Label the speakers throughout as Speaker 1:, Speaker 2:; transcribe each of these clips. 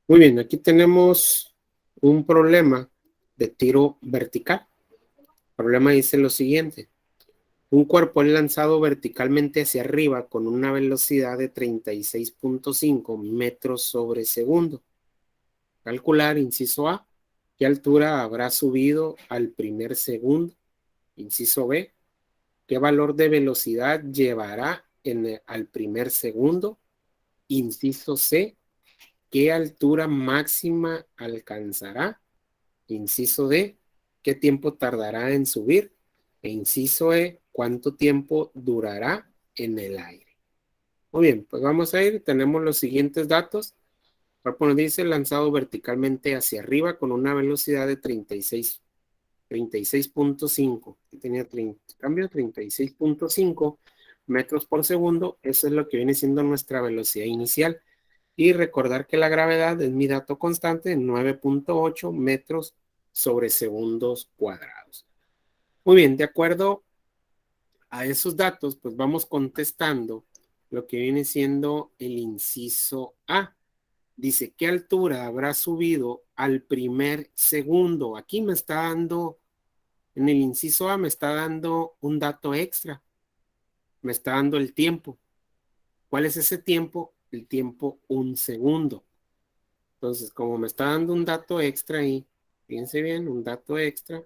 Speaker 1: Muy bien, aquí tenemos un problema de tiro vertical. El problema dice lo siguiente. Un cuerpo es lanzado verticalmente hacia arriba con una velocidad de 36.5 metros sobre segundo. Calcular, inciso A, qué altura habrá subido al primer segundo. Inciso B, qué valor de velocidad llevará al primer segundo. Inciso C, qué altura máxima alcanzará. Inciso D, ¿qué tiempo tardará en subir? E inciso E, ¿cuánto tiempo durará en el aire? Muy bien, pues vamos a ir. Tenemos los siguientes datos. El cuerpo nos dice lanzado verticalmente hacia arriba con una velocidad de 36.5. Tenía cambio 36.5 metros por segundo. Eso es lo que viene siendo nuestra velocidad inicial. Y recordar que la gravedad es mi dato constante, 9.8 metros sobre segundos cuadrados. Muy bien, de acuerdo a esos datos, pues vamos contestando lo que viene siendo el inciso A. Dice, ¿qué altura habrá subido al primer segundo? Aquí me está dando, en el inciso A me está dando un dato extra, me está dando el tiempo. ¿Cuál es ese tiempo? El tiempo un segundo. Entonces, como me está dando un dato extra ahí, fíjense bien, un dato extra,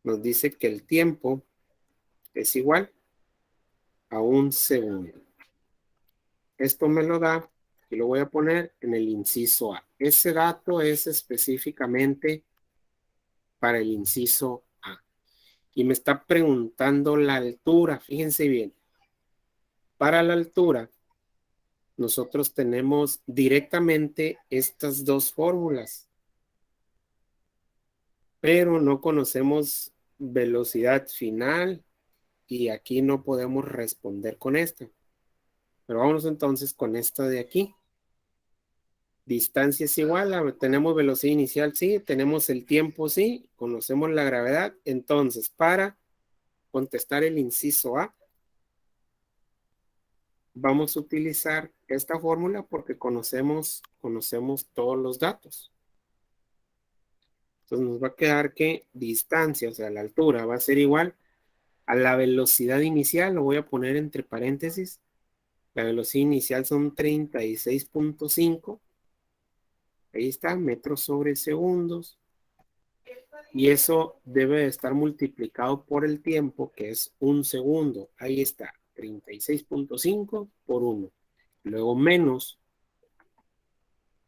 Speaker 1: nos dice que el tiempo es igual a un segundo. Esto me lo da, y lo voy a poner en el inciso A. Ese dato es específicamente para el inciso A. Y me está preguntando la altura, fíjense bien. Para la altura, nosotros tenemos directamente estas dos fórmulas, pero no conocemos velocidad final y aquí no podemos responder con esta. Pero vámonos entonces con esta de aquí. Distancia es igual, tenemos velocidad inicial, sí, tenemos el tiempo, sí, conocemos la gravedad. Entonces, para contestar el inciso A, vamos a utilizar esta fórmula porque conocemos todos los datos. Entonces nos va a quedar que distancia, o sea, la altura va a ser igual a la velocidad inicial, lo voy a poner entre paréntesis. La velocidad inicial son 36.5. Ahí está, metros sobre segundos. Y eso debe de estar multiplicado por el tiempo, que es un segundo. Ahí está, 36.5 por 1. Luego menos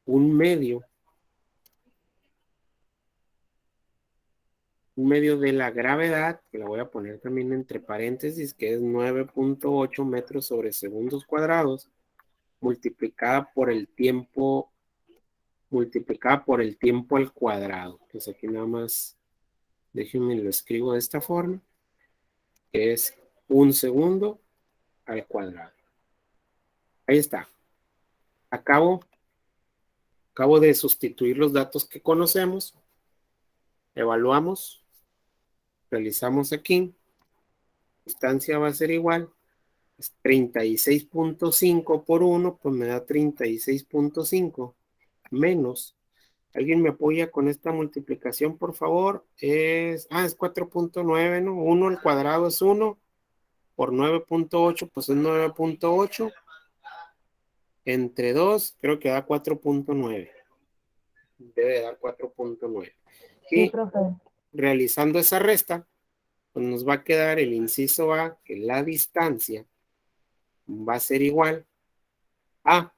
Speaker 1: un medio, de la gravedad, que la voy a poner también entre paréntesis, que es 9.8 metros sobre segundos cuadrados, multiplicada por el tiempo al cuadrado. Entonces aquí nada más, déjenme lo escribo de esta forma, que es un segundo al cuadrado. Ahí está. Acabo de sustituir los datos que conocemos, evaluamos, realizamos aquí, distancia va a ser igual, 36.5 por 1, pues me da 36.5 menos. ¿Alguien me apoya con esta multiplicación, por favor? Es 4.9, ¿no? 1 al cuadrado es 1, por 9.8, pues es 9.8. Entre 2, creo que da 4.9. Debe dar 4.9.
Speaker 2: Sí,
Speaker 1: Y
Speaker 2: profe.
Speaker 1: realizando esa resta, pues nos va a quedar el inciso A, que la distancia va a ser igual a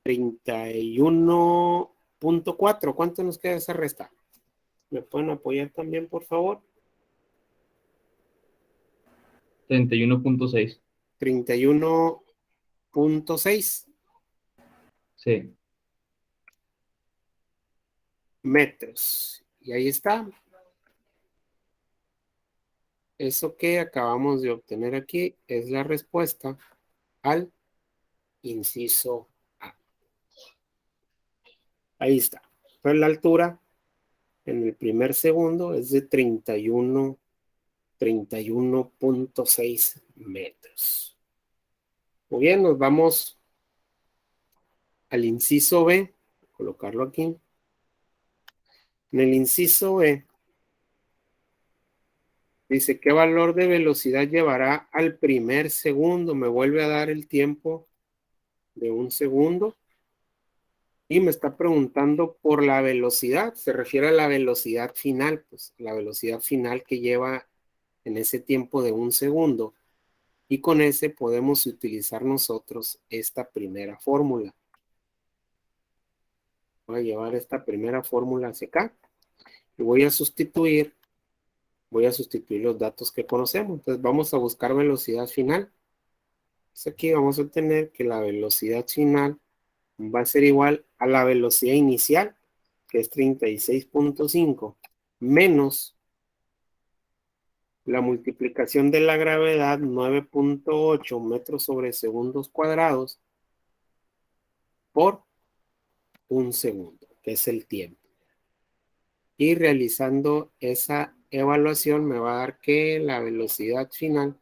Speaker 1: 31.4. ¿Cuánto nos queda esa resta? ¿Me pueden apoyar también, por favor?
Speaker 3: 31.6.
Speaker 1: 31.6
Speaker 3: Sí.
Speaker 1: metros. Y ahí está. Eso que acabamos de obtener aquí es la respuesta al inciso A. Ahí está. Entonces la altura en el primer segundo es de 31.6 metros. Muy bien, nos vamos al inciso B, colocarlo aquí. En el inciso B, dice, ¿qué valor de velocidad llevará al primer segundo? Me vuelve a dar el tiempo de un segundo. Y me está preguntando por la velocidad. Se refiere a la velocidad final, pues la velocidad final que lleva en ese tiempo de un segundo. Y con ese podemos utilizar nosotros esta primera fórmula. Voy a llevar esta primera fórmula hacia acá. Y voy a sustituir los datos que conocemos. Entonces vamos a buscar velocidad final. Pues aquí vamos a tener que la velocidad final va a ser igual a la velocidad inicial, que es 36.5, menos la multiplicación de la gravedad, 9.8 metros sobre segundos cuadrados, por un segundo, que es el tiempo. Y realizando esa evaluación me va a dar que la velocidad final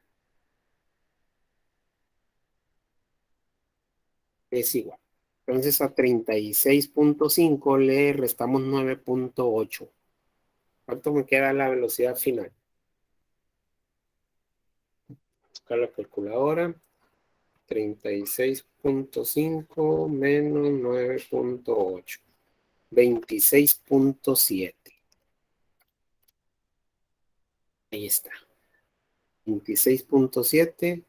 Speaker 1: es igual. Entonces a 36.5 le restamos 9.8. ¿Cuánto me queda la velocidad final? Buscar la calculadora. 36.5 menos 9.8. 26.7. Ahí está. 26.7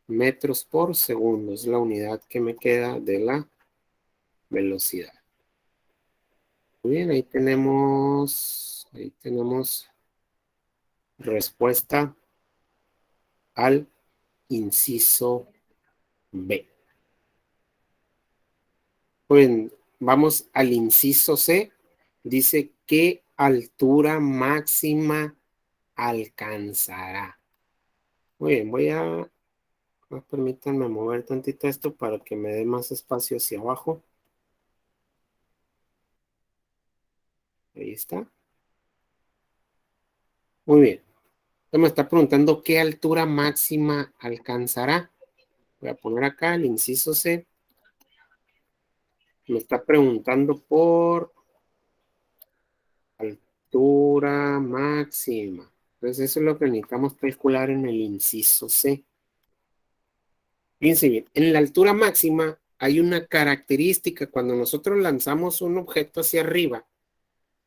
Speaker 1: metros por segundo. Es la unidad que me queda de la velocidad. Muy bien, ahí tenemos respuesta al inciso B. Muy bien, vamos al inciso C. Dice, ¿qué altura máxima alcanzará? Muy bien, permítanme mover tantito esto para que me dé más espacio hacia abajo. Ahí está. Muy bien. Entonces me está preguntando qué altura máxima alcanzará. Voy a poner acá el inciso C. Me está preguntando por altura máxima. Entonces eso es lo que necesitamos calcular en el inciso C. Fíjense bien, en la altura máxima hay una característica. Cuando nosotros lanzamos un objeto hacia arriba,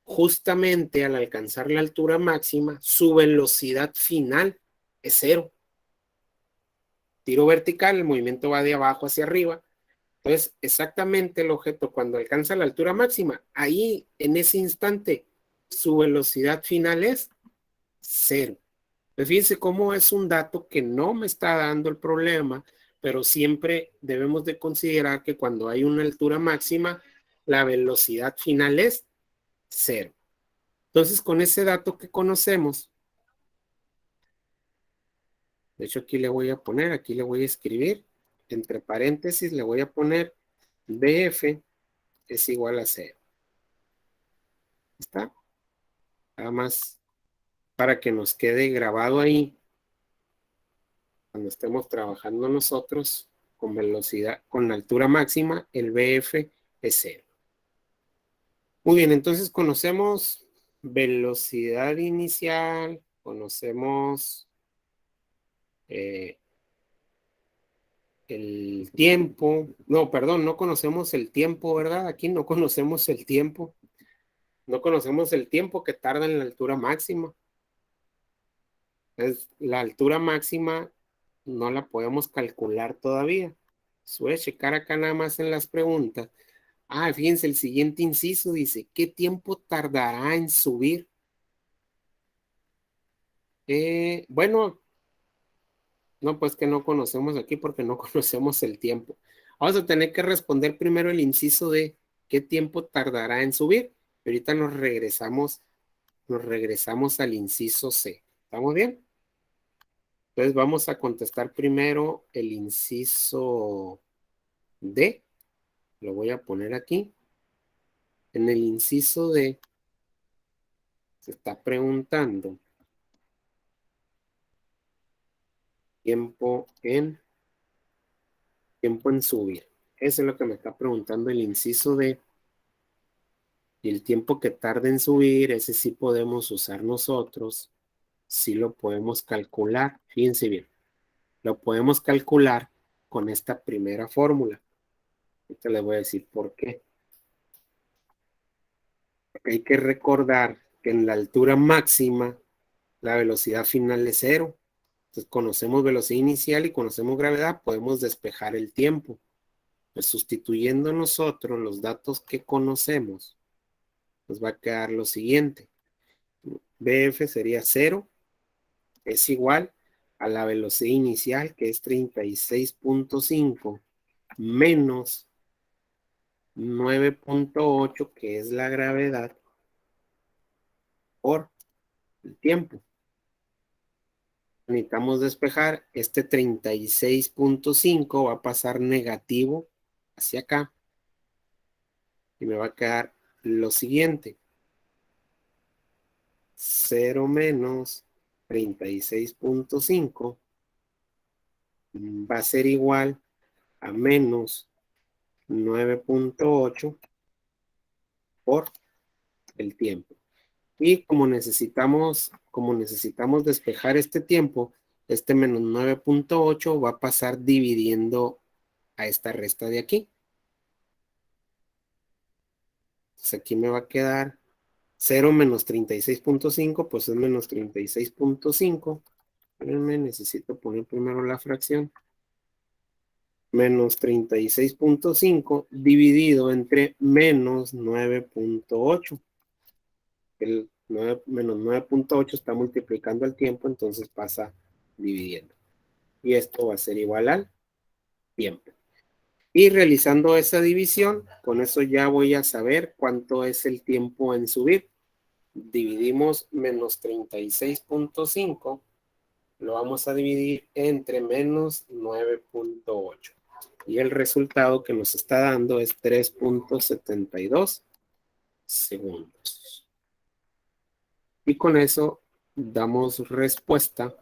Speaker 1: justamente al alcanzar la altura máxima, su velocidad final es cero. Tiro vertical, el movimiento va de abajo hacia arriba. Entonces, exactamente el objeto cuando alcanza la altura máxima, ahí en ese instante, su velocidad final es cero. Pues fíjense cómo es un dato que no me está dando el problema, pero siempre debemos de considerar que cuando hay una altura máxima, la velocidad final es cero. Entonces, con ese dato que conocemos, de hecho aquí le voy a poner, aquí le voy a escribir, entre paréntesis le voy a poner BF es igual a cero. ¿Está? Nada más para que nos quede grabado ahí cuando estemos trabajando nosotros con velocidad, con altura máxima, el BF es cero. Muy bien, entonces conocemos velocidad inicial, conocemos el tiempo. No, perdón, no conocemos el tiempo, ¿verdad? Aquí no conocemos el tiempo. No conocemos el tiempo que tarda en la altura máxima. Entonces, la altura máxima no la podemos calcular todavía. Voy a checar acá nada más en las preguntas. Fíjense, el siguiente inciso dice, ¿qué tiempo tardará en subir? Bueno, no, pues que no conocemos aquí porque no conocemos el tiempo. Vamos a tener que responder primero el inciso de qué tiempo tardará en subir. Ahorita nos regresamos al inciso C. ¿Estamos bien? Entonces vamos a contestar primero el inciso D. Lo voy a poner aquí. En el inciso D se está preguntando tiempo en subir. Eso es lo que me está preguntando el inciso D. Y el tiempo que tarda en subir, ese sí podemos usar nosotros. Sí lo podemos calcular. Fíjense bien. Lo podemos calcular con esta primera fórmula. Ahorita les voy a decir por qué. Porque hay que recordar que en la altura máxima la velocidad final es cero. Entonces conocemos velocidad inicial y conocemos gravedad, podemos despejar el tiempo. Pues sustituyendo nosotros los datos que conocemos, nos va a quedar lo siguiente. BF sería 0, es igual a la velocidad inicial, que es 36.5, menos 9.8, que es la gravedad, por el tiempo. Necesitamos despejar. Este 36.5 va a pasar negativo hacia acá. Y me va a quedar lo siguiente. 0 menos 36.5 va a ser igual a menos 9.8 por el tiempo. Y como necesitamos despejar este tiempo, este menos 9.8 va a pasar dividiendo a esta resta de aquí. Entonces aquí me va a quedar 0 menos 36.5, pues es menos 36.5. Espérenme, necesito poner primero la fracción. Menos 36.5 dividido entre menos 9.8. El menos 9.8 está multiplicando el tiempo, entonces pasa dividiendo. Y esto va a ser igual al tiempo. Y realizando esa división, con eso ya voy a saber cuánto es el tiempo en subir. Dividimos menos 36.5, lo vamos a dividir entre menos 9.8. Y el resultado que nos está dando es 3.72 segundos. Y con eso damos respuesta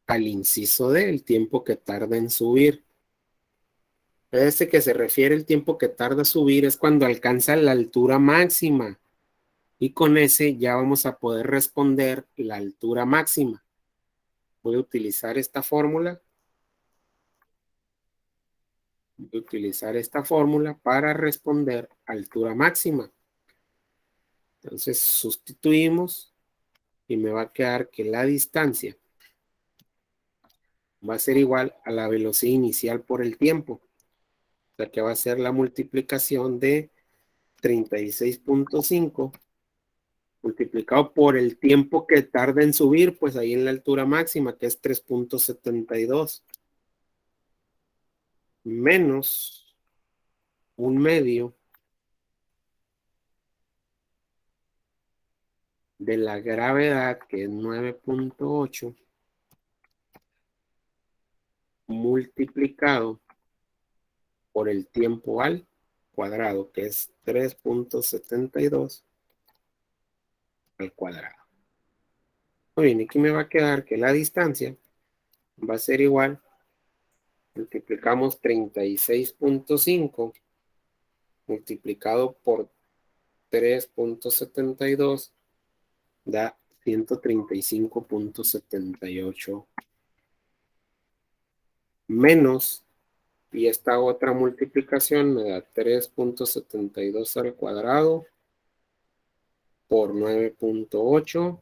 Speaker 1: al inciso D, el tiempo que tarda en subir. Este que se refiere el tiempo que tarda en subir es cuando alcanza la altura máxima. Y con ese ya vamos a poder responder la altura máxima. Voy a utilizar esta fórmula. Voy a utilizar esta fórmula para responder altura máxima. Entonces sustituimos y me va a quedar que la distancia va a ser igual a la velocidad inicial por el tiempo. O sea que va a ser la multiplicación de 36.5 multiplicado por el tiempo que tarda en subir, pues ahí en la altura máxima, que es 3.72, menos un medio de la gravedad, que es 9.8, multiplicado por el tiempo al cuadrado, que es 3.72 al cuadrado. Muy bien, aquí me va a quedar que la distancia va a ser igual, multiplicamos 36.5 multiplicado por 3.72 da 135.78 menos, y esta otra multiplicación me da 3.72 al cuadrado por 9.8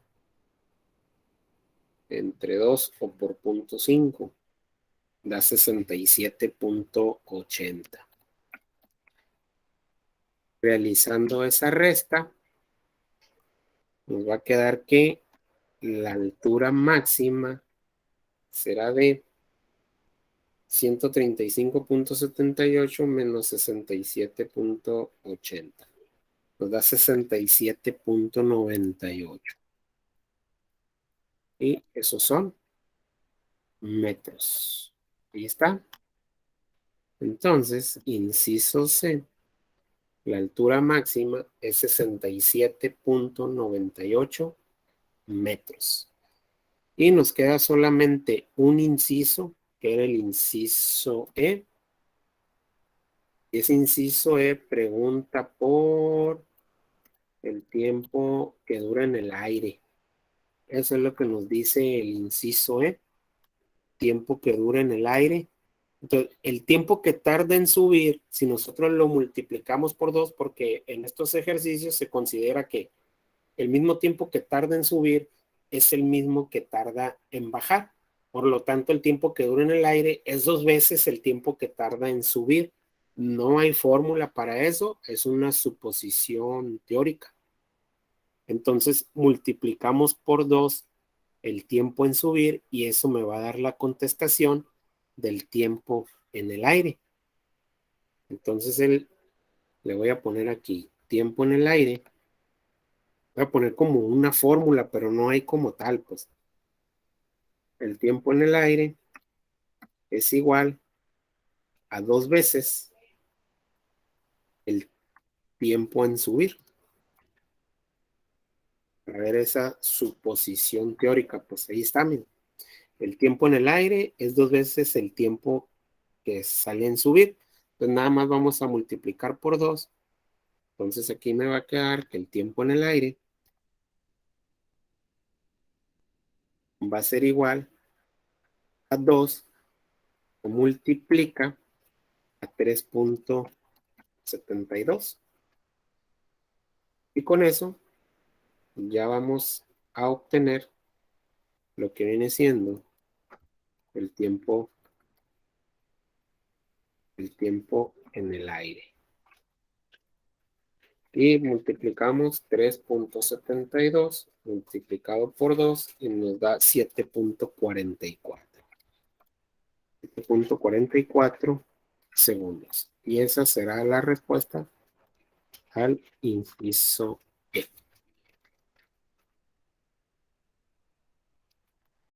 Speaker 1: entre 2 o por 0.5 da 67.80. Realizando esa resta, nos va a quedar que la altura máxima será de 135.78 menos 67.80. Nos da 67.98. Y esos son metros. Ahí está. Entonces, inciso C, la altura máxima es 67.98 metros. Y nos queda solamente un inciso, que era el inciso E, Ese inciso E pregunta por el tiempo que dura en el aire. Eso es lo que nos dice el inciso E, tiempo que dura en el aire. Entonces, el tiempo que tarda en subir, si nosotros lo multiplicamos por 2, porque en estos ejercicios se considera que el mismo tiempo que tarda en subir es el mismo que tarda en bajar. Por lo tanto, el tiempo que dura en el aire es 2 veces el tiempo que tarda en subir. No hay fórmula para eso, es una suposición teórica. Entonces, multiplicamos por 2 el tiempo en subir y eso me va a dar la contestación del tiempo en el aire. Entonces, le voy a poner aquí tiempo en el aire. Voy a poner como una fórmula, pero no hay como tal, pues. El tiempo en el aire es igual a 2 veces el tiempo en subir. Para ver esa suposición teórica, pues ahí está, miren. El tiempo en el aire es 2 veces el tiempo que sale en subir. Entonces nada más vamos a multiplicar por 2. Entonces aquí me va a quedar que el tiempo en el aire va a ser igual a 2 que multiplica a 3.72. Y con eso ya vamos a obtener lo que viene siendo el tiempo en el aire. Y multiplicamos 3.72 multiplicado por 2 y nos da 7.44. 7.44 segundos. Y esa será la respuesta al inciso